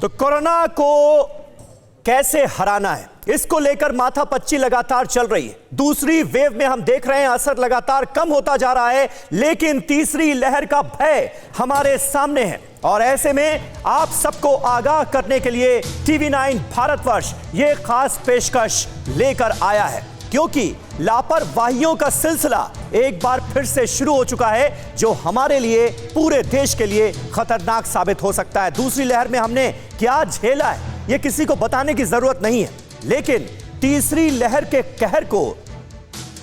तो कोरोना को कैसे हराना है, इसको लेकर माथापच्ची लगातार चल रही है। दूसरी वेव में हम देख रहे हैं असर लगातार कम होता जा रहा है, लेकिन तीसरी लहर का भय हमारे सामने है। और ऐसे में आप सबको आगाह करने के लिए TV9 भारतवर्ष ये खास पेशकश लेकर आया है, क्योंकि लापरवाहियों का सिलसिला एक बार फिर से शुरू हो चुका है, जो हमारे लिए, पूरे देश के लिए खतरनाक साबित हो सकता है। दूसरी लहर में हमने क्या झेला है ये किसी को बताने की जरूरत नहीं है, लेकिन तीसरी लहर के कहर को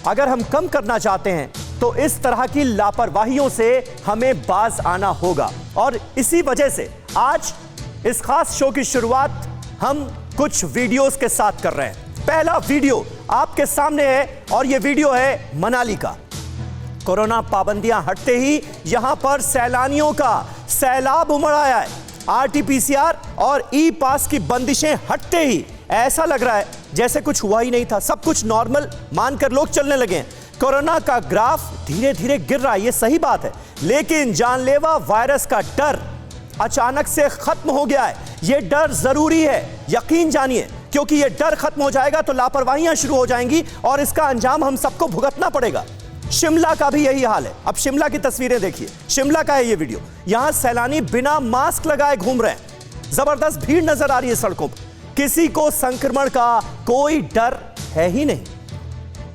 अगर हम कम करना चाहते हैं तो इस तरह की लापरवाहियों से हमें बाज आना होगा। और इसी वजह से आज इस खास शो की शुरुआत हम कुछ वीडियोस के साथ कर रहे हैं। पहला वीडियो आपके सामने है और यह वीडियो है मनाली का। कोरोना पाबंदियां हटते ही यहां पर सैलानियों का सैलाब उमड़ आया है। RT-PCR और ई पास की बंदिशें हटते ही ऐसा लग रहा है जैसे कुछ हुआ ही नहीं था, सब कुछ नॉर्मल मानकर लोग चलने लगे हैं। कोरोना का ग्राफ धीरे धीरे गिर रहा है, ये सही बात है, लेकिन जानलेवा वायरस का डर अचानक से खत्म हो गया है। यह डर जरूरी है, यकीन जानिए, क्योंकि यह डर खत्म हो जाएगा तो लापरवाहियां शुरू हो जाएंगी और इसका अंजाम हम सबको भुगतना पड़ेगा। शिमला का भी यही हाल है। अब शिमला की तस्वीरें देखिए, शिमला का है ये वीडियो। यहां सैलानी बिना मास्क लगाए घूम रहे हैं, जबरदस्त भीड़ नजर आ रही है सड़कों पर, किसी को संक्रमण का कोई डर है ही नहीं।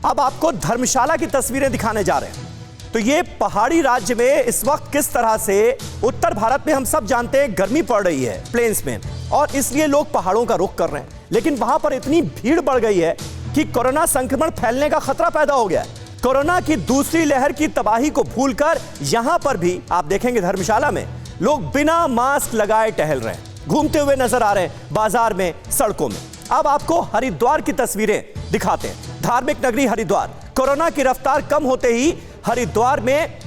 अब आपको धर्मशाला की तस्वीरें दिखाने जा रहे हैं। तो ये पहाड़ी राज्य में इस वक्त किस तरह से, उत्तर भारत में हम सब जानते हैं गर्मी पड़ रही है प्लेन्स में, और इसलिए लोग पहाड़ों का रुख कर रहे हैं, लेकिन वहां पर इतनी भीड़ बढ़ गई है कि कोरोना संक्रमण फैलने का खतरा पैदा हो गया है। कोरोना की दूसरी लहर की तबाही को भूलकर यहां पर भी आप देखेंगे धर्मशाला में लोग बिना मास्क लगाए टहल रहे हैं, घूमते हुए नजर आ रहे हैं बाजार में, सड़कों में। अब आपको हरिद्वार की तस्वीरें दिखाते हैं। धार्मिक नगरी हरिद्वार, कोरोना की रफ्तार कम होते ही हरिद्वार में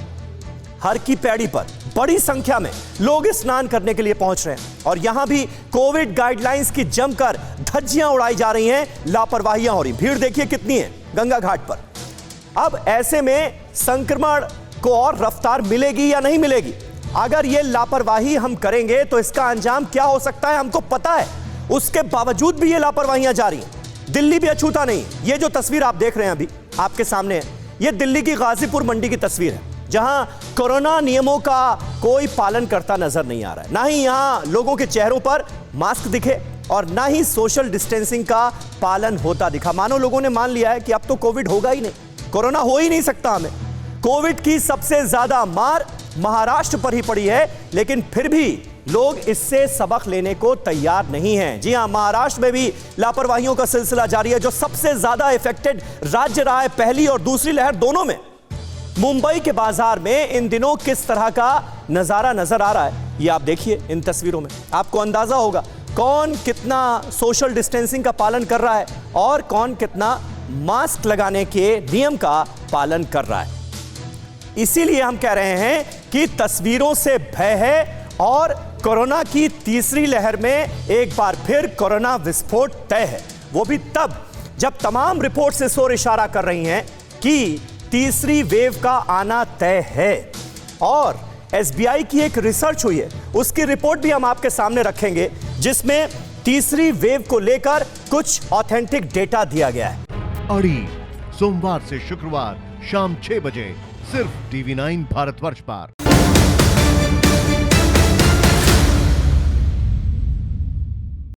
हर की पैड़ी पर बड़ी संख्या में लोग स्नान करने के लिए पहुंच रहे हैं और यहां भी कोविड गाइडलाइंस की जमकर धज्जियां उड़ाई जा रही हैं, लापरवाहियां हो रही। भीड़ देखिए कितनी है गंगा घाट पर। अब ऐसे में संक्रमण को और रफ्तार मिलेगी या नहीं मिलेगी? अगर ये लापरवाही हम करेंगे तो इसका अंजाम क्या हो सकता है हमको पता है। उसके बावजूद भी ये लापरवाहियां जारी हैं। दिल्ली भी अछूता नहीं। ये जो तस्वीर आप देख रहे हैं अभी आपके सामने है, ये दिल्ली की गाजीपुर मंडी की तस्वीर है, जहां कोरोना नियमों का कोई पालन करता नजर नहीं आ रहा है। ना ही यहां लोगों के चेहरों पर मास्क दिखे और ना ही सोशल डिस्टेंसिंग का पालन होता दिखा। मानो लोगों ने मान लिया है कि अब तो कोविड होगा ही नहीं, कोरोना हो ही नहीं सकता हमें। कोविड की सबसे ज्यादा मार महाराष्ट्र पर ही पड़ी है, लेकिन फिर भी लोग इससे सबक लेने को तैयार नहीं हैं। जी हां, महाराष्ट्र में भी लापरवाहियों का सिलसिला जारी है, जो सबसे ज्यादा इफेक्टेड राज्य रहा है पहली और दूसरी लहर दोनों में। मुंबई के बाजार में इन दिनों किस तरह का नजारा नजर आ रहा है, ये आप देखिए इन तस्वीरों में, आपको अंदाजा होगा कौन कितना सोशल डिस्टेंसिंग का पालन कर रहा है और कौन कितना मास्क लगाने के नियम का पालन कर रहा है। इसीलिए हम कह रहे हैं कि तस्वीरों से भय है और कोरोना की तीसरी लहर में एक बार फिर कोरोना विस्फोट तय है। वो भी तब जब तमाम रिपोर्ट्स इस ओर इशारा कर रही हैं कि तीसरी वेव का आना तय है। और SBI की एक रिसर्च हुई है, उसकी रिपोर्ट भी हम आपके सामने रखेंगे, जिसमें तीसरी वेव को लेकर कुछ ऑथेंटिक डेटा दिया गया है। अड़ी सोमवार से शुक्रवार शाम 6 बजे सिर्फ TV9 भारतवर्ष पर।